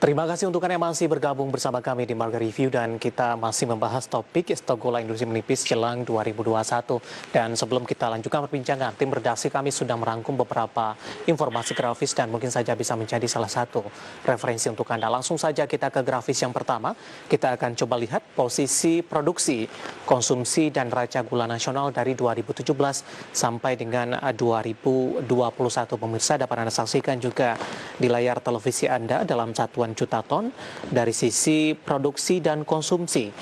Terima kasih untuk Anda yang masih bergabung bersama kami di Marga Review dan kita masih membahas topik stok gula industri menipis jelang 2021. Dan sebelum kita lanjutkan perbincangan, tim redaksi kami sudah merangkum beberapa informasi grafis dan mungkin saja bisa menjadi salah satu referensi untuk Anda. Langsung saja kita ke grafis yang pertama. Kita akan coba lihat posisi produksi, konsumsi dan neraca gula nasional dari 2017 sampai dengan 2021. Pemirsa dapat Anda saksikan juga di layar televisi Anda dalam satuan juta ton dari sisi produksi dan konsumsi,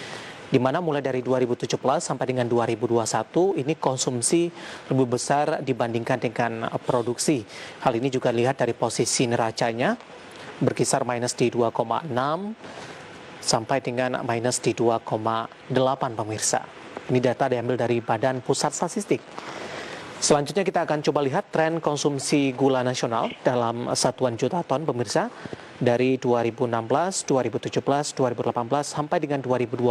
di mana mulai dari 2017 sampai dengan 2021 ini konsumsi lebih besar dibandingkan dengan produksi. Hal ini juga lihat dari posisi neracanya berkisar minus di 2,6 sampai dengan minus di 2,8 pemirsa. Ini data diambil dari Badan Pusat Statistik. Selanjutnya kita akan coba lihat tren konsumsi gula nasional dalam satuan juta ton pemirsa dari 2016, 2017, 2018 sampai dengan 2020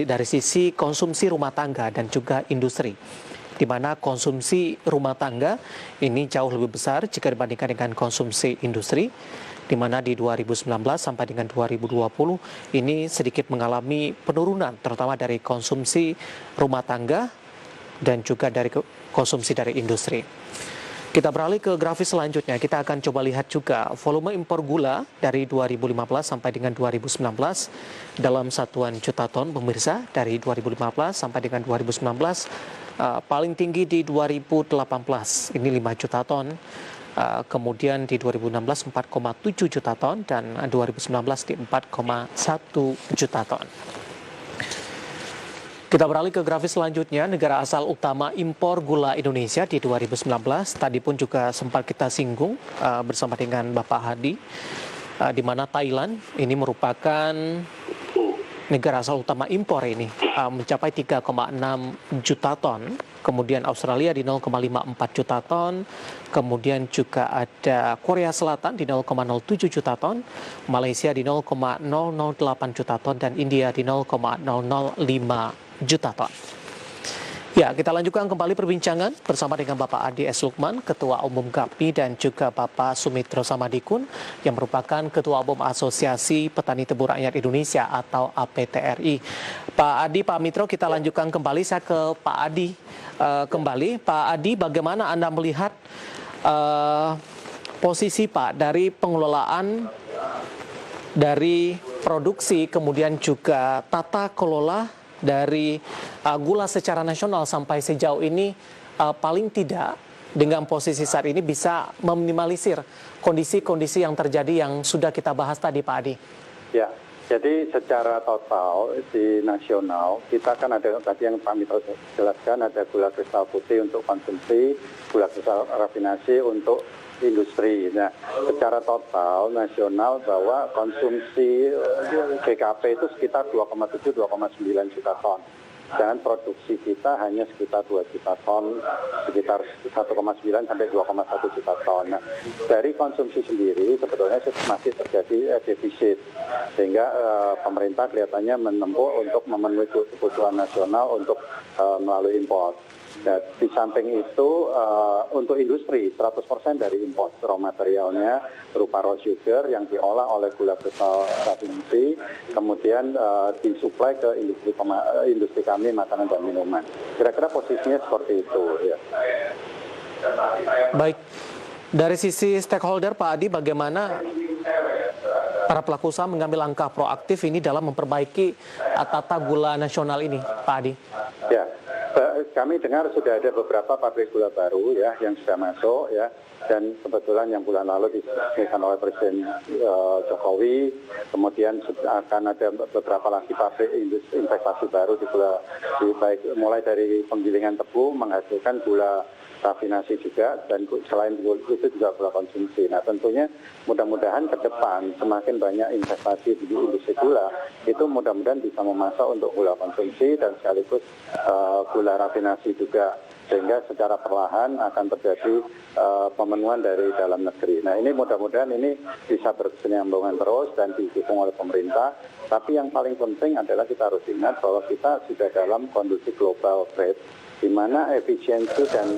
dari sisi konsumsi rumah tangga dan juga industri. Di mana konsumsi rumah tangga ini jauh lebih besar jika dibandingkan dengan konsumsi industri, di mana di 2019 sampai dengan 2020 ini sedikit mengalami penurunan terutama dari konsumsi rumah tangga dan juga dari konsumsi dari industri. Kita beralih ke grafis selanjutnya. Kita akan coba lihat juga volume impor gula dari 2015 sampai dengan 2019 dalam satuan juta ton pemirsa dari 2015 sampai dengan 2019 paling tinggi di 2018 ini 5 juta ton. Kemudian di 2016 4,7 juta ton dan 2019 di 4,1 juta ton. Kita beralih ke grafis selanjutnya, negara asal utama impor gula Indonesia di 2019. Tadi pun juga sempat kita singgung bersama dengan Bapak Hadi, di mana Thailand ini merupakan negara asal utama impor ini, mencapai 3,6 juta ton. Kemudian Australia di 0,54 juta ton. Kemudian juga ada Korea Selatan di 0,07 juta ton. Malaysia di 0,008 juta ton. Dan India di 0,005 juta ton. Ya, kita lanjutkan kembali perbincangan bersama dengan Bapak Adi S. Lukman, Ketua Umum GAPI, dan juga Bapak Sumitro Samadikun, yang merupakan Ketua Umum Asosiasi Petani Tebu Rakyat Indonesia atau APTRI. Pak Adi, Pak Mitro, kita lanjutkan kembali. Saya ke Pak Adi kembali. Pak Adi, bagaimana Anda melihat posisi Pak dari pengelolaan dari produksi, kemudian juga tata kelola dari gula secara nasional sampai sejauh ini, paling tidak dengan posisi saat ini bisa meminimalisir kondisi-kondisi yang terjadi yang sudah kita bahas tadi, Pak Adi. Ya, jadi secara total di nasional kita kan ada tadi yang Pak Mito jelaskan, ada gula kristal putih untuk konsumsi, gula kristal rafinasi untuk industri. Nah, secara total nasional bahwa konsumsi GKP itu sekitar 2,7-2,9 juta ton. Sedangkan produksi kita hanya sekitar 2 juta ton, sekitar 1,9 sampai 2,1 juta ton. Nah, dari konsumsi sendiri sebetulnya masih terjadi defisit, sehingga pemerintah kelihatannya menempuh untuk memenuhi kebutuhan nasional untuk melalui impor. Nah, di samping itu untuk industri 100% dari impor raw materialnya berupa raw sugar yang diolah oleh gula kristal rafinasi, kemudian disuplai ke industri kami makanan dan minuman. Kira-kira posisinya seperti itu. Ya. Baik, dari sisi stakeholder Pak Adi, bagaimana para pelaku usaha mengambil langkah proaktif ini dalam memperbaiki tata gula nasional ini, Pak Adi? Ya. Kami dengar sudah ada beberapa pabrik gula baru ya yang sudah masuk ya, dan kebetulan yang bulan lalu diresmikan oleh Presiden Jokowi. Kemudian akan ada beberapa lagi pabrik investasi baru di gula, baik mulai dari penggilingan tebu menghasilkan gula rafinasi juga, dan selain itu juga gula konsumsi. Nah, tentunya mudah-mudahan ke depan semakin banyak investasi di industri gula, itu mudah-mudahan bisa memasak untuk gula konsumsi dan sekaligus gula rafinasi juga, sehingga secara perlahan akan terjadi pemenuhan dari dalam negeri. Nah, ini mudah-mudahan ini bisa berkesinambungan terus dan didukung oleh pemerintah. Tapi yang paling penting adalah kita harus ingat bahwa kita sudah dalam kondisi global trade, di mana efisiensi dan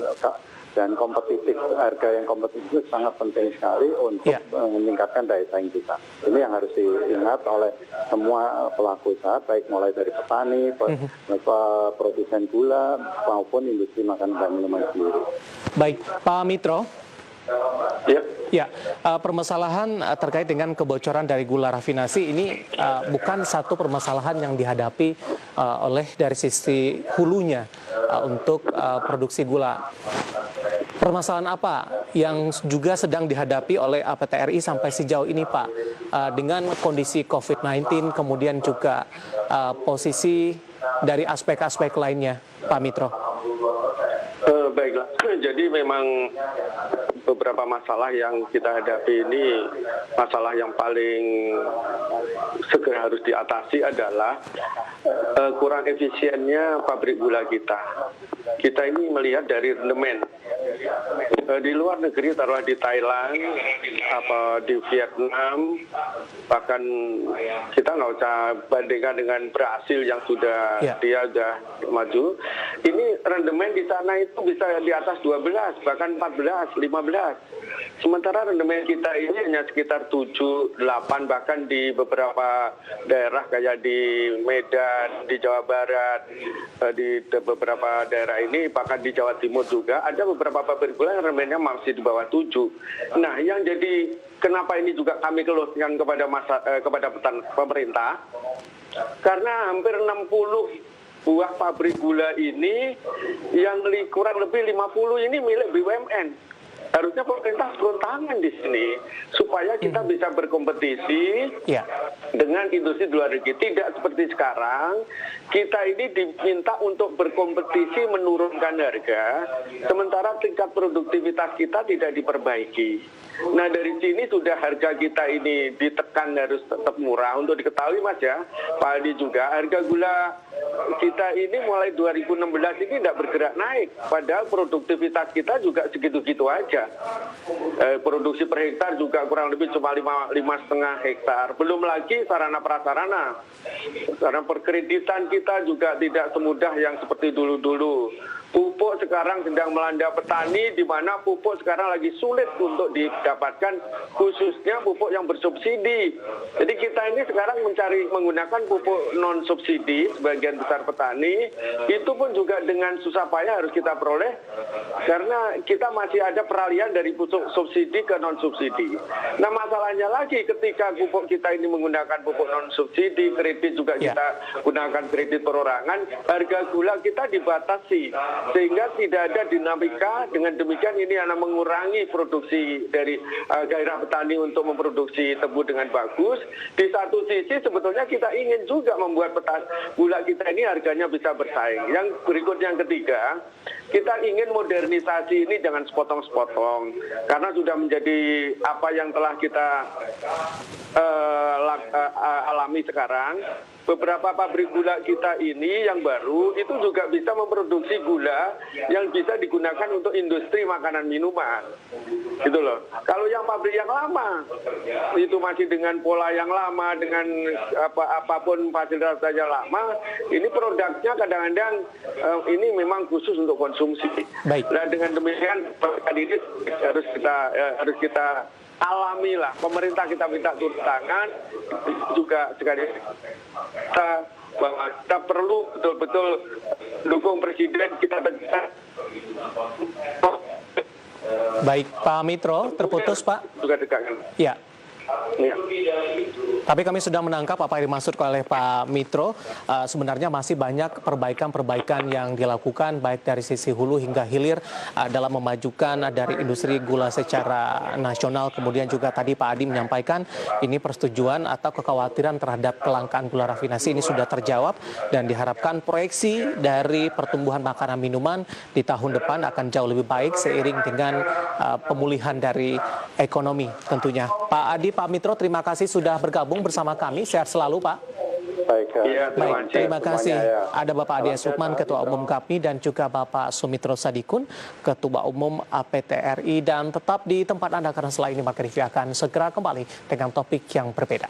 Dan harga yang kompetitif itu sangat penting sekali untuk meningkatkan daya saing kita. Ini yang harus diingat oleh semua pelaku usaha, baik mulai dari petani, produsen gula, maupun industri makanan dan minuman sendiri. Baik, Pak Mitro. Ya. Permasalahan terkait dengan kebocoran dari gula rafinasi ini bukan satu permasalahan yang dihadapi oleh dari sisi hulunya untuk produksi gula. Permasalahan apa yang juga sedang dihadapi oleh APTRI sampai sejauh ini, Pak? Dengan kondisi COVID-19, kemudian juga posisi dari aspek-aspek lainnya, Pak Mitro. Baiklah, jadi memang beberapa masalah yang kita hadapi ini, masalah yang paling segera harus diatasi adalah kurang efisiennya pabrik gula kita. Kita ini melihat dari rendemen. Di luar negeri, taruhlah di Thailand, di Vietnam, bahkan kita nggak usah bandingkan dengan Brasil yang sudah dia sudah maju. Ini rendemen di sana itu bisa di atas 12, bahkan 14, 15. Sementara rendemen kita ini hanya sekitar 7, 8, bahkan di beberapa daerah kayak di Medan, di Jawa Barat, di beberapa daerah ini, bahkan di Jawa Timur juga, ada beberapa pabrik gula yang rendemennya masih di bawah 7. Nah, yang jadi kenapa ini juga kami keluhkan kepada pemerintah, karena hampir 60 buah pabrik gula ini yang kurang lebih 50 ini milik BUMN. Harusnya pemerintah turun tangan di sini supaya kita bisa berkompetisi dengan industri di luar negeri. Tidak seperti sekarang, kita ini diminta untuk berkompetisi menurunkan harga, sementara tingkat produktivitas kita tidak diperbaiki. Nah, dari sini sudah harga kita ini ditekan harus tetap murah. Untuk diketahui, Mas ya, Pak Aldi juga, harga gula kita ini mulai 2016 ini tidak bergerak naik, padahal produktivitas kita juga segitu-gitu aja. Produksi per hektar juga kurang lebih cuma 5,5 hektar. Belum lagi sarana prasarana. Sarana perkreditan kita juga tidak semudah yang seperti dulu-dulu. Pupuk sekarang sedang melanda petani, di mana pupuk sekarang lagi sulit untuk didapatkan, khususnya pupuk yang bersubsidi. Jadi kita ini sekarang menggunakan pupuk non subsidi sebagian besar petani, itu pun juga dengan susah payah harus kita peroleh, karena kita masih ada peralihan dari pupuk subsidi ke non subsidi. Nah, masalahnya lagi ketika pupuk kita ini menggunakan pupuk non subsidi, kredit juga kita gunakan kredit perorangan, harga gula kita dibatasi. Sehingga tidak ada dinamika. Dengan demikian ini akan mengurangi produksi dari gairah petani untuk memproduksi tebu dengan bagus. Di satu sisi sebetulnya kita ingin juga membuat gula kita ini harganya bisa bersaing. Yang berikutnya, yang ketiga, kita ingin modernisasi ini jangan sepotong-sepotong, karena sudah menjadi apa yang telah kita alami sekarang. Beberapa pabrik gula kita ini yang baru itu juga bisa memproduksi gula yang bisa digunakan untuk industri makanan minuman, gitu loh. Kalau yang pabrik yang lama itu masih dengan pola yang lama, dengan apapun fasilitasnya lama, ini produknya kadang-kadang ini memang khusus untuk konsumsi. Baik. Nah, dengan demikian ini harus kita alami lah. Pemerintah kita minta turun tangan, juga sekali bahwa kita perlu betul-betul dukung presiden, kita tegak. Baik, Pak Mitro, terputus Pak. Juga tegakkan. Ya. Tapi kami sudah menangkap apa yang dimaksud oleh Pak Mitro. Sebenarnya masih banyak perbaikan-perbaikan yang dilakukan baik dari sisi hulu hingga hilir dalam memajukan dari industri gula secara nasional. Kemudian juga tadi Pak Adi menyampaikan ini persetujuan atau kekhawatiran terhadap kelangkaan gula rafinasi ini sudah terjawab, dan diharapkan proyeksi dari pertumbuhan makanan minuman di tahun depan akan jauh lebih baik seiring dengan pemulihan dari ekonomi tentunya. Pak Adi, Pak Mitro, terima kasih sudah bergabung bersama kami. Sehat selalu, Pak. Baik, terima kasih. Ada Bapak Adi Supman, Ketua Umum KAPMI, dan juga Bapak Sumitro Sadikun, Ketua Umum APTRI. Dan tetap di tempat Anda, karena setelah ini Marga Review akan segera kembali dengan topik yang berbeda.